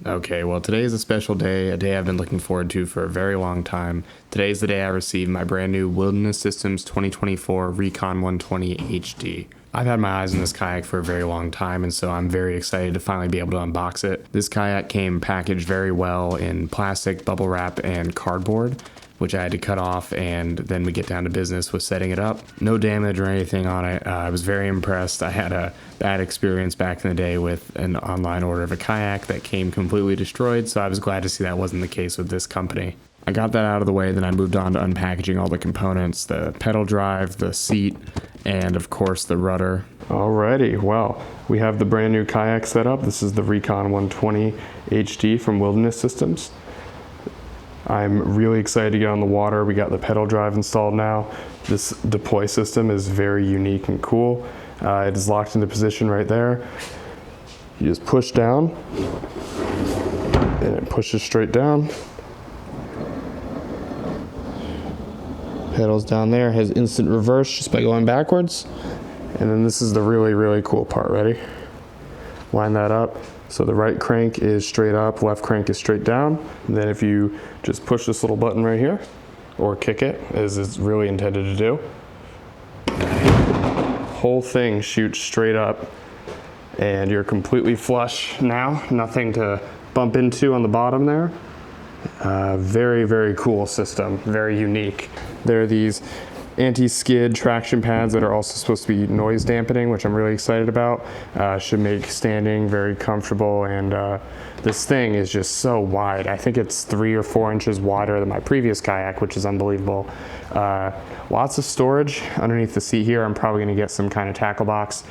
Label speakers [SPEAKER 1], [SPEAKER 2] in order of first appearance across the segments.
[SPEAKER 1] Okay, well today is a special day, a day I've been looking forward to for a very long time. Today is the day I received my brand new Wilderness Systems 2024 RECON 120HD. I've had my eyes on this kayak for a very long time, and so I'm very excited to finally be able to unbox it. This kayak came packaged very well in plastic, bubble wrap, and cardboard, which I had to cut off, and then we get down to business with setting it up. No damage or anything on it. I was very impressed. I had a bad experience back in the day with an online order of a kayak that came completely destroyed, so I was glad to see that wasn't the case with this company. I got that out of the way, then I moved on to unpackaging all the components, the pedal drive, the seat, and of course the rudder.
[SPEAKER 2] Alrighty, well, we have the brand new kayak set up. This is the RECON 120 HD from Wilderness Systems. I'm really excited to get on the water. We got the pedal drive installed now. This deploy system is very unique and cool. It is locked into position right there. You just push down and it pushes straight down. Pedals down there, has instant reverse just by going backwards. And then this is the really cool part. Ready? Line that up. So the right crank is straight up, left crank is straight down. And then if you just push this little button right here, or kick it, as it's really intended to do, whole thing shoots straight up and you're completely flush now. Nothing to bump into on the bottom there. Very cool system, very unique. There are these anti-skid traction pads that are also supposed to be noise dampening, which I'm really excited about. Should make standing very comfortable, and this thing is just so wide. I think it's 3 or 4 inches wider than my previous kayak, which is unbelievable. Lots of storage underneath the seat here. I'm probably going to get some kind of tackle box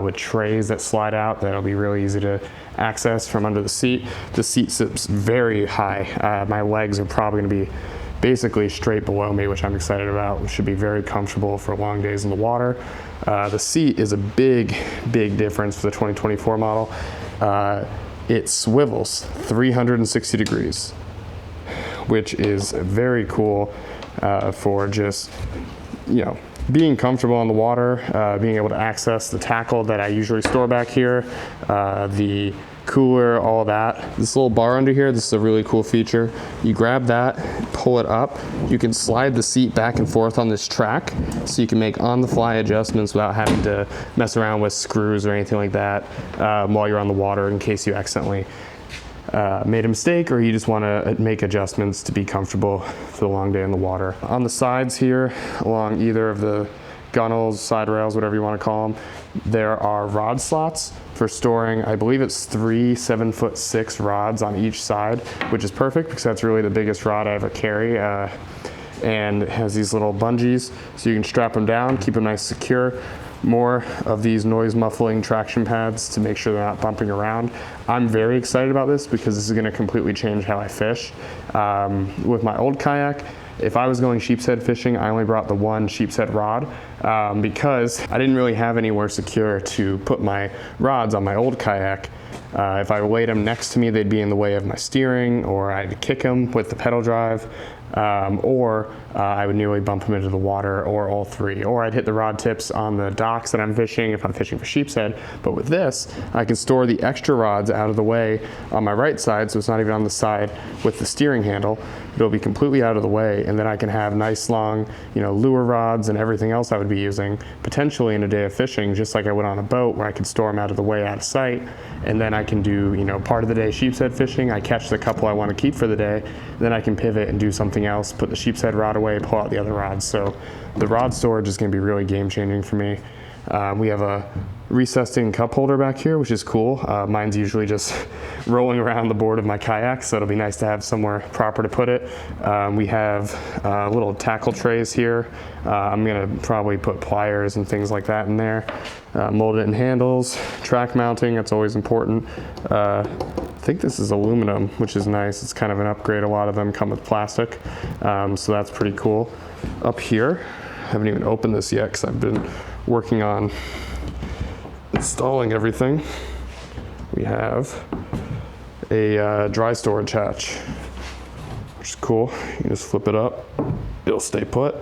[SPEAKER 2] with trays that slide out that'll be really easy to access from under the seat. The seat sits very high. My legs are probably going to be basically straight below me, which I'm excited about. It should be very comfortable for long days in the water. The seat is a big difference for the 2024 model. It swivels 360 degrees, which is very cool for just, being comfortable on the water, being able to access the tackle that I usually store back here, the cooler, all of that. This little bar under here, this is a really cool feature. You grab that, pull it up, you can slide the seat back and forth on this track, so you can make on-the-fly adjustments without having to mess around with screws or anything like that while you're on the water, in case you accidentally made a mistake or you just want to make adjustments to be comfortable for the long day in the water. On the sides here, along either of the gunnels, side rails, whatever you want to call them, there are rod slots for storing, I believe it's 3 7'6" rods on each side, which is perfect because that's really the biggest rod I ever carry. And it has these little bungees, so you can strap them down, keep them nice and secure. More of these noise muffling traction pads to make sure they're not bumping around. I'm very excited about this because this is going to completely change how I fish. With my old kayak, if I was going sheepshead fishing, I only brought the one sheepshead rod because I didn't really have anywhere secure to put my rods on my old kayak. If I laid them next to me, they'd be in the way of my steering, or I'd kick them with the pedal drive, or I would nearly bump them into the water, or all three. Or I'd hit the rod tips on the docks that I'm fishing if I'm fishing for sheepshead. But with this, I can store the extra rods out of the way on my right side, so it's not even on the side with the steering handle. It'll be completely out of the way, and then I can have nice long, lure rods and everything else I would be using, potentially in a day of fishing, just like I would on a boat, where I could store them out of the way, out of sight, and then I can do, part of the day sheepshead fishing. I catch the couple I want to keep for the day, then I can pivot and do something else, put the sheepshead rod away, pull out the other rods. So the rod storage is going to be really game changing for me. We have a recessed-in cup holder back here, which is cool. Mine's usually just rolling around the board of my kayak, so it'll be nice to have somewhere proper to put it. We have little tackle trays here. I'm gonna probably put pliers and things like that in there. Molded in handles, track mounting, that's always important. I think this is aluminum, which is nice. It's kind of an upgrade. A lot of them come with plastic, so that's pretty cool. Up here, I haven't even opened this yet because I've been working on installing everything. We have a dry storage hatch, which is cool. You can just flip it up, it'll stay put.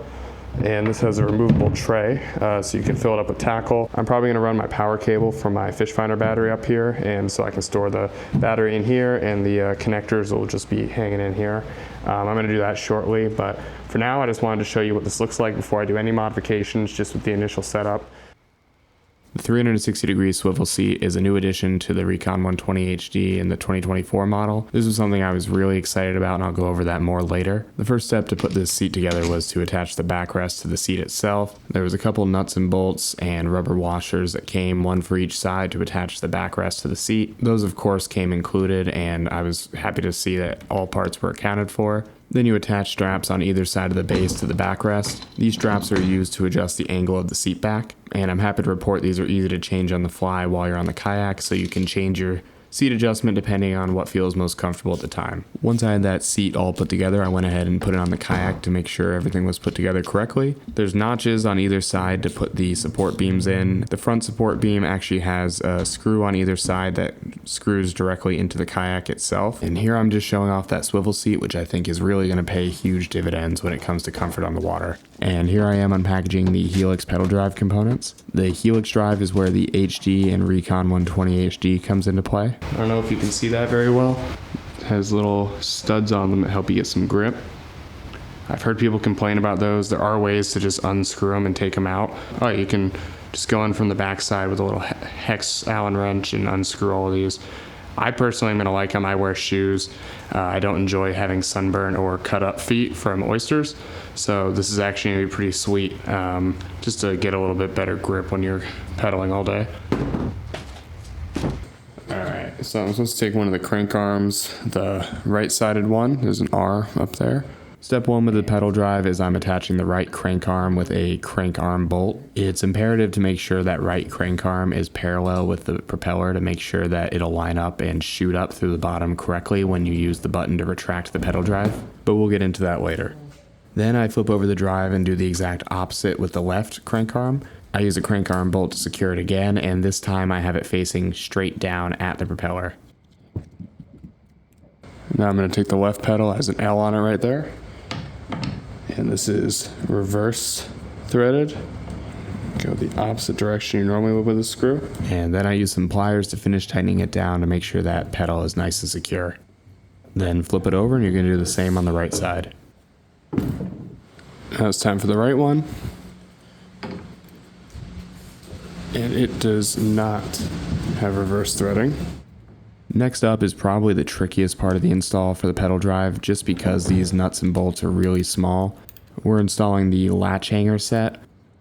[SPEAKER 2] And this has a removable tray, so you can fill it up with tackle. I'm probably gonna run my power cable from my fish finder battery up here, and so I can store the battery in here, and the connectors will just be hanging in here. I'm gonna do that shortly, but for now I just wanted to show you what this looks like before I do any modifications, just with the initial setup.
[SPEAKER 1] The 360-degree swivel seat is a new addition to the RECON 120 HD in the 2024 model. This was something I was really excited about, and I'll go over that more later. The first step to put this seat together was to attach the backrest to the seat itself. There was a couple nuts and bolts and rubber washers that came, one for each side, to attach the backrest to the seat. Those of course came included, and I was happy to see that all parts were accounted for. Then you attach straps on either side of the base to the backrest. These straps are used to adjust the angle of the seat back, and I'm happy to report these are easy to change on the fly while you're on the kayak, so you can change your seat adjustment depending on what feels most comfortable at the time. Once I had that seat all put together, I went ahead and put it on the kayak to make sure everything was put together correctly. There's notches on either side to put the support beams in. The front support beam actually has a screw on either side that screws directly into the kayak itself. And here I'm just showing off that swivel seat, which I think is really going to pay huge dividends when it comes to comfort on the water. And here I am unpackaging the Helix pedal drive components. The Helix drive is where the HD and RECON 120 HD comes into play. I don't know if you can see that very well. It has little studs on them that help you get some grip. I've heard people complain about those. There are ways to just unscrew them and take them out. Oh, you can just go in from the back side with a little hex Allen wrench and unscrew all of these. I personally am going to like them. I wear shoes. I don't enjoy having sunburn or cut up feet from oysters. So this is actually going to be pretty sweet, just to get a little bit better grip when you're pedaling all day. Alright, so I'm supposed to take one of the crank arms, the right-sided one. There's an R up there. Step one with the pedal drive is I'm attaching the right crank arm with a crank arm bolt. It's imperative to make sure that right crank arm is parallel with the propeller to make sure that it'll line up and shoot up through the bottom correctly when you use the button to retract the pedal drive, but we'll get into that later. Then I flip over the drive and do the exact opposite with the left crank arm. I use a crank arm bolt to secure it again, and this time I have it facing straight down at the propeller. Now I'm going to take the left pedal, it has an L on it right there. And this is reverse threaded. Go the opposite direction you normally would with a screw. And then I use some pliers to finish tightening it down to make sure that pedal is nice and secure. Then flip it over and you're going to do the same on the right side. Now it's time for the right one. And it does not have reverse threading. Next up is probably the trickiest part of the install for the pedal drive, just because these nuts and bolts are really small. We're installing the latch hanger set.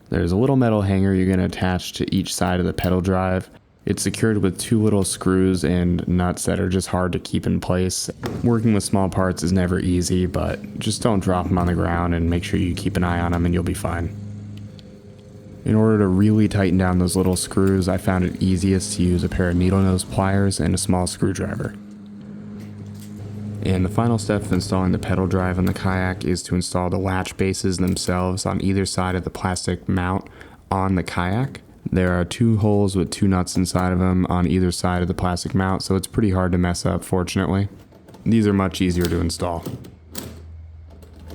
[SPEAKER 1] There's a little metal hanger you're going to attach to each side of the pedal drive. It's secured with two little screws and nuts that are just hard to keep in place. Working with small parts is never easy, but just don't drop them on the ground and make sure you keep an eye on them and you'll be fine. In order to really tighten down those little screws, I found it easiest to use a pair of needle nose pliers and a small screwdriver. And the final step of installing the pedal drive on the kayak is to install the latch bases themselves on either side of the plastic mount on the kayak. There are two holes with two nuts inside of them on either side of the plastic mount, so it's pretty hard to mess up, fortunately. These are much easier to install.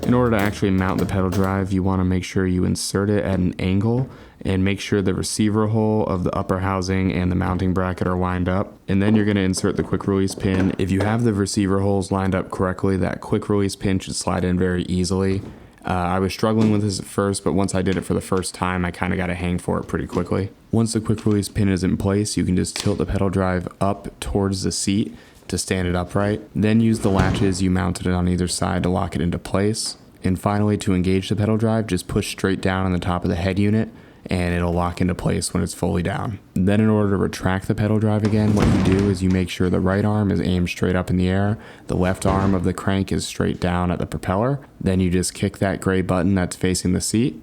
[SPEAKER 1] In order to actually mount the pedal drive, you want to make sure you insert it at an angle and make sure the receiver hole of the upper housing and the mounting bracket are lined up. And then you're going to insert the quick release pin. If you have the receiver holes lined up correctly, that quick release pin should slide in very easily. I was struggling with this at first, but once I did it for the first time, I kind of got a hang for it pretty quickly. Once the quick release pin is in place, you can just tilt the pedal drive up towards the seat to stand it upright. Then use the latches you mounted it on either side to lock it into place. And finally, to engage the pedal drive, just push straight down on the top of the head unit and it'll lock into place when it's fully down. Then in order to retract the pedal drive again, what you do is you make sure the right arm is aimed straight up in the air, the left arm of the crank is straight down at the propeller, then you just kick that gray button that's facing the seat,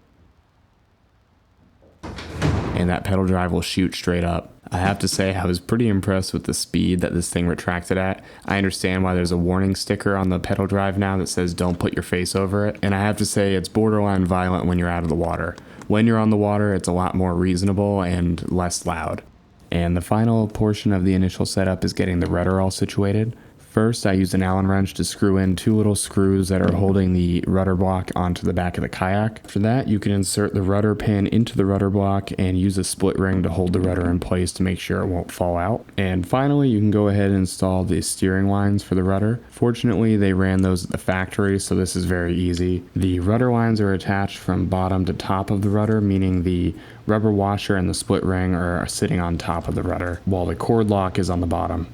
[SPEAKER 1] and that pedal drive will shoot straight up. I have to say I was pretty impressed with the speed that this thing retracted at. I understand why there's a warning sticker on the pedal drive now that says don't put your face over it, and I have to say it's borderline violent when you're out of the water. When you're on the water, it's a lot more reasonable and less loud. And the final portion of the initial setup is getting the rudder all situated. First, I used an Allen wrench to screw in 2 little screws that are holding the rudder block onto the back of the kayak. After that, you can insert the rudder pin into the rudder block and use a split ring to hold the rudder in place to make sure it won't fall out. And finally, you can go ahead and install the steering lines for the rudder. Fortunately, they ran those at the factory, so this is very easy. The rudder lines are attached from bottom to top of the rudder, meaning the rubber washer and the split ring are sitting on top of the rudder, while the cord lock is on the bottom.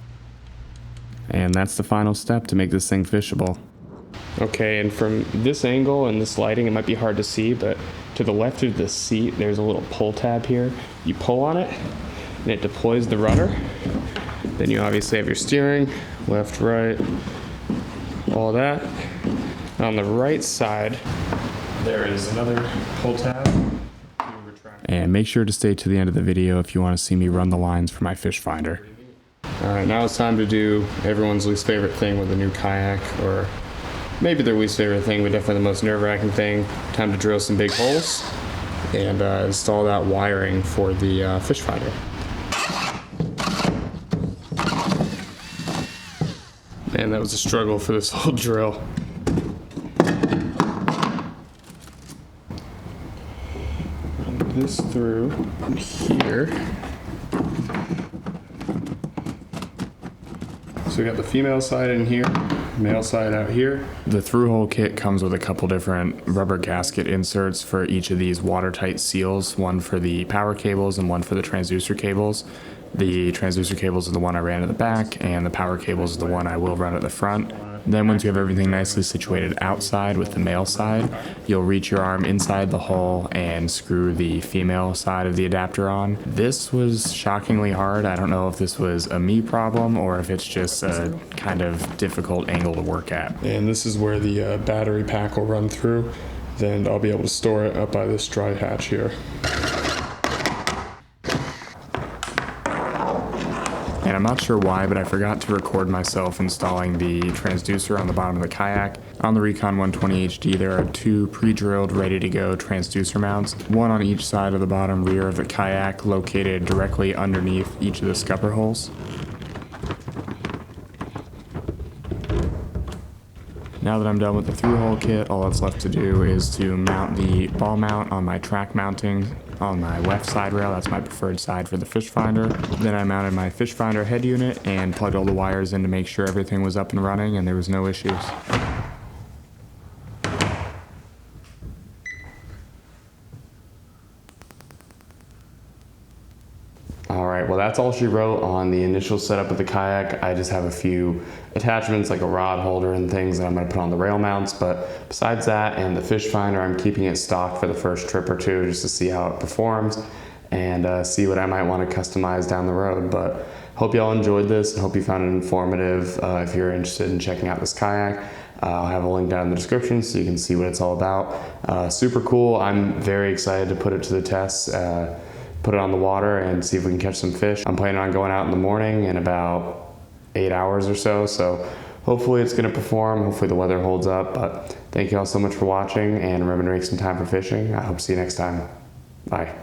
[SPEAKER 1] And that's the final step to make this thing fishable. Okay, and from this angle and this lighting, it might be hard to see, but to the left of the seat, there's a little pull tab here. You pull on it, and it deploys the rudder. Then you obviously have your steering, left, right, all that. On the right side, there is another pull tab. And make sure to stay to the end of the video if you want to see me run the lines for my fish finder. Alright, now it's time to do everyone's least favorite thing with a new kayak, or maybe their least favorite thing, but definitely the most nerve-wracking thing. Time to drill some big holes and install that wiring for the fish finder. Man, that was a struggle for this whole drill. Run this through here. So we got the female side in here, male side out here. The through-hole kit comes with a couple different rubber gasket inserts for each of these watertight seals, one for the power cables and one for the transducer cables. The transducer cables are the one I ran at the back, and the power cables is the one I will run at the front. Then once you have everything nicely situated outside with the male side, you'll reach your arm inside the hole and screw the female side of the adapter on. This was shockingly hard. I don't know if this was a me problem or if it's just a kind of difficult angle to work at. And this is where the battery pack will run through. Then I'll be able to store it up by this dry hatch here. And I'm not sure why, but I forgot to record myself installing the transducer on the bottom of the kayak. On the RECON 120HD, there are 2 pre-drilled, ready-to-go transducer mounts, one on each side of the bottom rear of the kayak, located directly underneath each of the scupper holes. Now that I'm done with the through-hole kit, all that's left to do is to mount the ball mount on my track mounting on my left side rail. That's my preferred side for the fish finder. Then I mounted my fish finder head unit and plugged all the wires in to make sure everything was up and running and there was no issues. Alright, well that's all she wrote on the initial setup of the kayak. I just have a few attachments like a rod holder and things that I'm going to put on the rail mounts, but besides that and the fish finder, I'm keeping it stock for the first trip or two just to see how it performs and see what I might want to customize down the road. But hope you all enjoyed this and hope you found it informative. If you're interested in checking out this kayak, I'll have a link down in the description so you can see what it's all about. Super cool. I'm very excited to put it to the test. Put it on the water and see if we can catch some fish. I'm planning on going out in the morning in about 8 hours or so, so hopefully it's gonna perform, hopefully the weather holds up, but thank you all so much for watching and remember to make some time for fishing. I hope to see you next time. Bye.